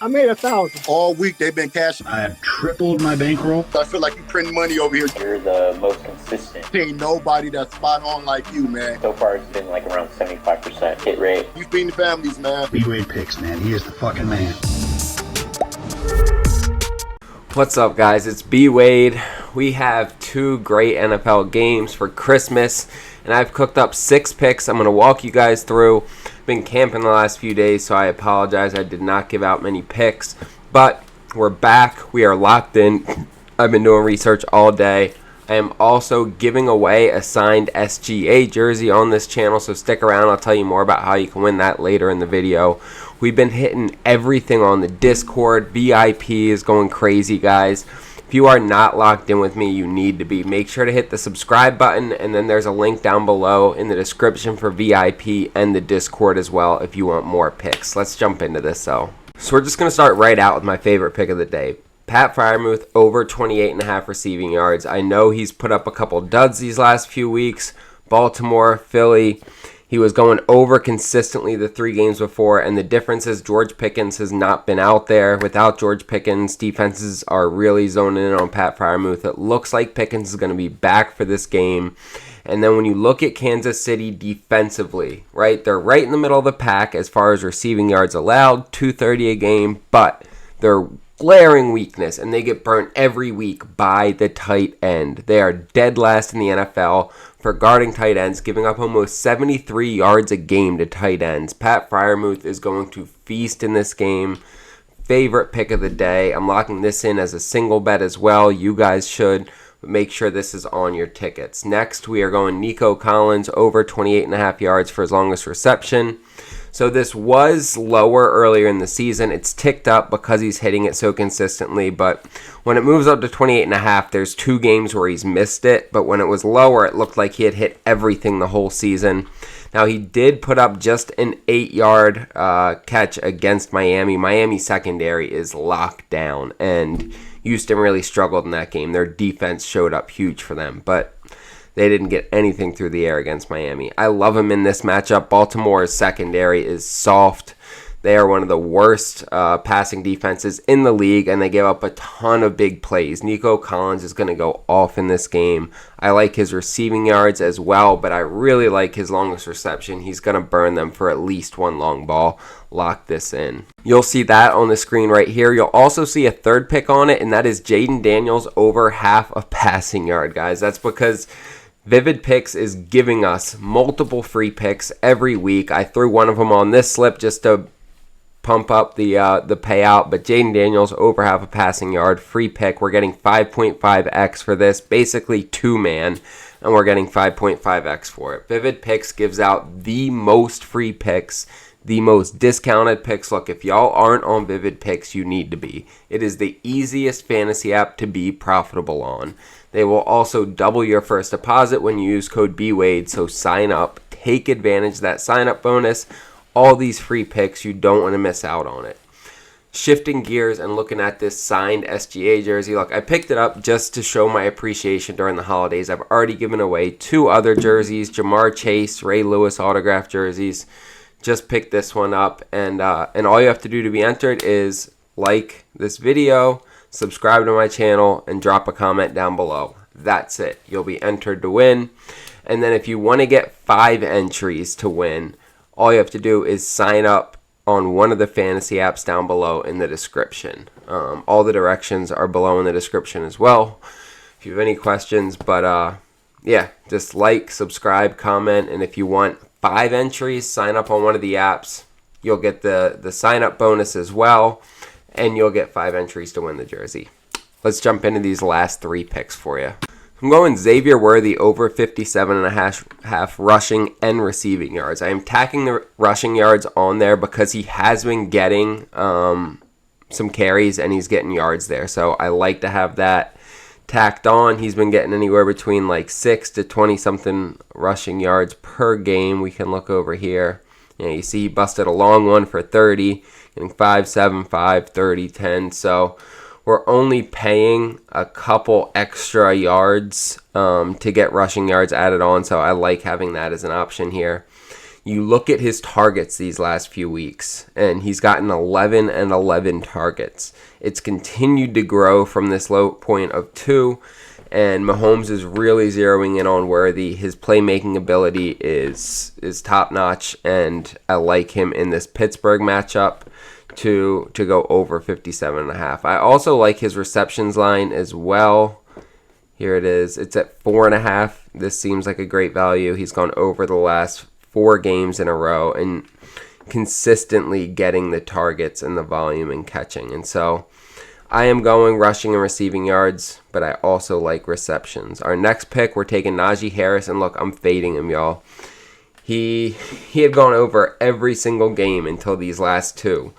I made 1,000. All week they've been cashing. I have tripled my bankroll. I feel like you print money over here. You're the most consistent. There ain't nobody that's spot on like you, man. So far, it's been like around 75% hit rate. You feeding families, man. B-Wade picks, man. He is the fucking man. What's up, guys? It's B-Wade. We have 2 great NFL games for Christmas, and I've cooked up 6 picks. I'm going to walk you guys through. Been camping the last few days, so I apologize. I did not give out many picks, but we're back. We are locked in. I've been doing research all day. I am also giving away a signed SGA jersey on this channel, so stick around. I'll tell you more about how you can win that later in the video. We've been hitting everything on the Discord. VIP is going crazy, guys. If you are not locked in with me, you need to be. Make sure to hit the subscribe button, and then there's a link down below in the description for VIP and the Discord as well if you want more picks. Let's jump into this, though. So we're just going to start right out with my favorite pick of the day. Pat Freiermuth over 28.5 receiving yards. I know he's put up a couple duds these last few weeks. Baltimore, Philly. He was going over consistently the 3 games before, and the difference is George Pickens has not been out there. Without George Pickens, defenses are really zoning in on Pat Freiermuth. It looks like Pickens is going to be back for this game. And then when you look at Kansas City defensively, right, they're right in the middle of the pack as far as receiving yards allowed, 230 a game, but they're glaring weakness, and they get burnt every week by the tight end. They are dead last in the NFL for guarding tight ends, giving up almost 73 yards a game to tight ends. Pat Freiermuth is going to feast in this game. Favorite pick of the day. I'm locking this in as a single bet as well. You guys should. But make sure this is on your tickets. Next, we are going Nico Collins over 28.5 yards for his longest reception. So this was lower earlier in the season. It's ticked up because he's hitting it so consistently. But when it moves up to 28.5, there's 2 games where he's missed it. But when it was lower, it looked like he had hit everything the whole season. Now, he did put up just an 8-yard catch against Miami. Miami secondary is locked down, and Houston really struggled in that game. Their defense showed up huge for them, but they didn't get anything through the air against Miami. I love him in this matchup. Baltimore's secondary is soft. They are one of the worst passing defenses in the league, and they give up a ton of big plays. Nico Collins is going to go off in this game. I like his receiving yards as well, but I really like his longest reception. He's going to burn them for at least 1 long ball. Lock this in. You'll see that on the screen right here. You'll also see a third pick on it, and that is Jaden Daniels over half a passing yard, guys. That's because Vivid Picks is giving us multiple free picks every week. I threw one of them on this slip just to pump up the payout, but Jaden Daniels over half a passing yard, free pick. We're getting 5.5x for this, basically 2-man, and we're getting 5.5x for it. Vivid Picks gives out the most free picks, the most discounted picks. Look, if y'all aren't on Vivid Picks, you need to be. It is the easiest fantasy app to be profitable on. They will also double your first deposit when you use code BWADE, so sign up, take advantage of that sign-up bonus. All these free picks, you don't want to miss out on it. Shifting gears and looking at this signed SGA jersey. Look, I picked it up just to show my appreciation during the holidays. I've already given away 2 other jerseys, Jamar Chase, Ray Lewis autograph jerseys. Just picked this one up, and all you have to do to be entered is like this video, subscribe to my channel, and drop a comment down below. That's it. You'll be entered to win. And then if you want to get 5 entries to win, all you have to do is sign up on one of the fantasy apps down below in the description. All the directions are below in the description as well if you have any questions. But yeah, just like, subscribe, comment, and if you want 5 entries, sign up on one of the apps. You'll get the sign-up bonus as well, and you'll get 5 entries to win the jersey. Let's jump into these last 3 picks for you. I'm going Xavier Worthy over 57.5 rushing and receiving yards. I am tacking the rushing yards on there because he has been getting some carries and he's getting yards there. So I like to have that tacked on. He's been getting anywhere between like 6 to 20-something rushing yards per game. We can look over here. You see he busted a long one for 30, getting 5, 7, 5, 30, 10. So we're only paying a couple extra yards to get rushing yards added on, so I like having that as an option here. You look at his targets these last few weeks, and he's gotten 11 and 11 targets. It's continued to grow from this low point of 2, and Mahomes is really zeroing in on Worthy. His playmaking ability is top-notch, and I like him in this Pittsburgh matchup to go over 57.5. I also like his receptions line as well. Here it is. It's at 4.5. This seems like a great value. He's gone over the last 4 games in a row and consistently getting the targets and the volume and catching. And so I am going rushing and receiving yards, but I also like receptions. Our next pick, we're taking Naji Harris, and look, I'm fading him, y'all. He had gone over every single game until these last 2.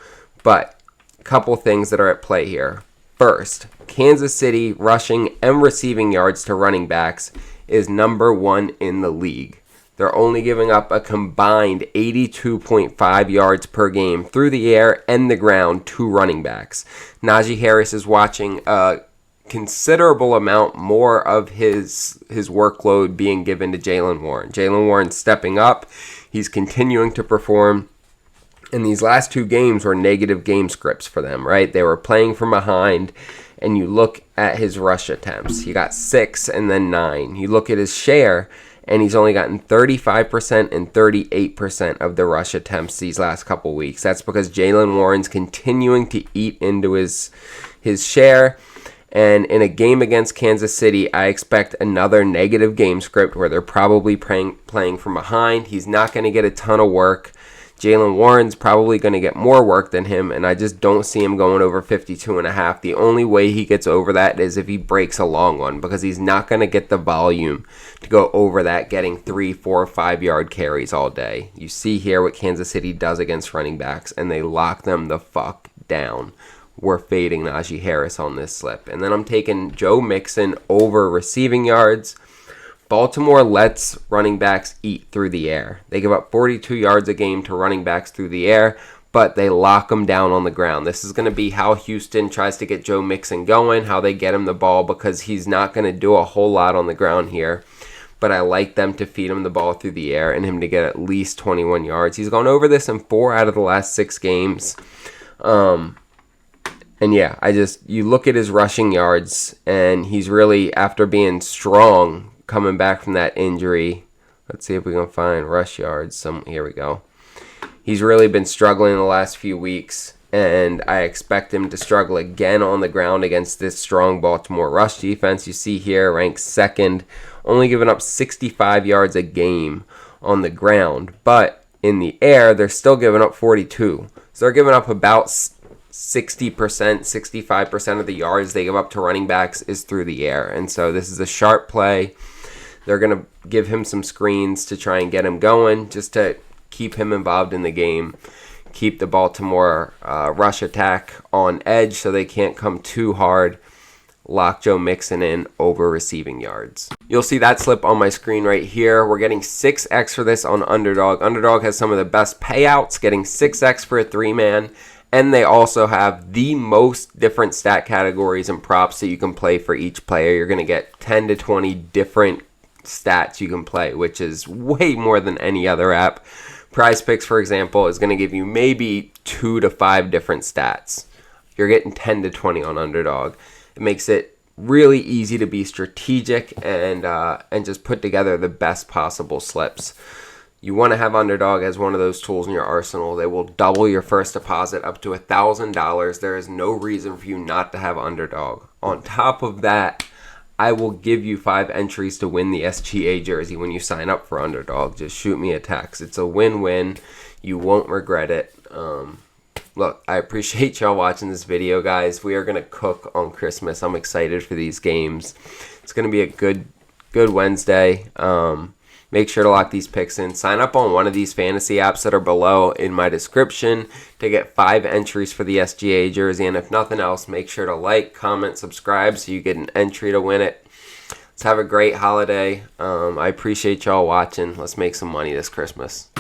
But a couple things that are at play here. First, Kansas City rushing and receiving yards to running backs is number 1 in the league. They're only giving up a combined 82.5 yards per game through the air and the ground to running backs. Naji Harris is watching a considerable amount more of his workload being given to Jaylen Warren. Jaylen Warren stepping up. He's continuing to perform. And these last 2 games were negative game scripts for them, right? They were playing from behind, and you look at his rush attempts. He got 6 and then 9. You look at his share, and he's only gotten 35% and 38% of the rush attempts these last couple weeks. That's because Jaylen Warren's continuing to eat into his share. And in a game against Kansas City, I expect another negative game script where they're probably playing from behind. He's not going to get a ton of work. Jaylen Warren's probably going to get more work than him, and I just don't see him going over 52.5. The only way he gets over that is if he breaks a long one, because he's not going to get the volume to go over that, getting 3, 4, 5 yard carries all day. You see here what Kansas City does against running backs, and they lock them the fuck down. We're fading Naji Harris on this slip. And then I'm taking Joe Mixon over receiving yards. Baltimore lets running backs eat through the air. They give up 42 yards a game to running backs through the air, but they lock them down on the ground. This is going to be how Houston tries to get Joe Mixon going, how they get him the ball, because he's not going to do a whole lot on the ground here. But I like them to feed him the ball through the air and him to get at least 21 yards. He's gone over this in 4 out of the last 6 games. And yeah, you look at his rushing yards, and he's really, after being strong, coming back from that injury. Let's see if we can find rush yards. Here we go. He's really been struggling the last few weeks, and I expect him to struggle again on the ground against this strong Baltimore rush defense. You see here, ranked 2nd, only giving up 65 yards a game on the ground, but in the air, they're still giving up 42. So they're giving up about 60%, 65% of the yards they give up to running backs is through the air. And so this is a sharp play. They're going to give him some screens to try and get him going, just to keep him involved in the game, keep the Baltimore rush attack on edge so they can't come too hard, lock Joe Mixon in over receiving yards. You'll see that slip on my screen right here. We're getting 6x for this on Underdog. Underdog has some of the best payouts, getting 6x for a 3-man. And they also have the most different stat categories and props that you can play for each player. You're going to get 10 to 20 different stats you can play, which is way more than any other app. PrizePicks, for example, is going to give you maybe 2 to 5 different stats. You're getting 10 to 20 on Underdog. It makes it really easy to be strategic and just put together the best possible slips. You want to have Underdog as one of those tools in your arsenal. They will double your first deposit up to $1,000. There is no reason for you not to have Underdog. On top of that, I will give you 5 entries to win the SGA jersey when you sign up for Underdog. Just shoot me a text. It's a win-win. You won't regret it. Look, I appreciate y'all watching this video, guys. We are going to cook on Christmas. I'm excited for these games. It's going to be a good Wednesday. Make sure to lock these picks in. Sign up on one of these fantasy apps that are below in my description to get 5 entries for the SGA jersey. And if nothing else, make sure to like, comment, subscribe so you get an entry to win it. Let's have a great holiday. I appreciate y'all watching. Let's make some money this Christmas.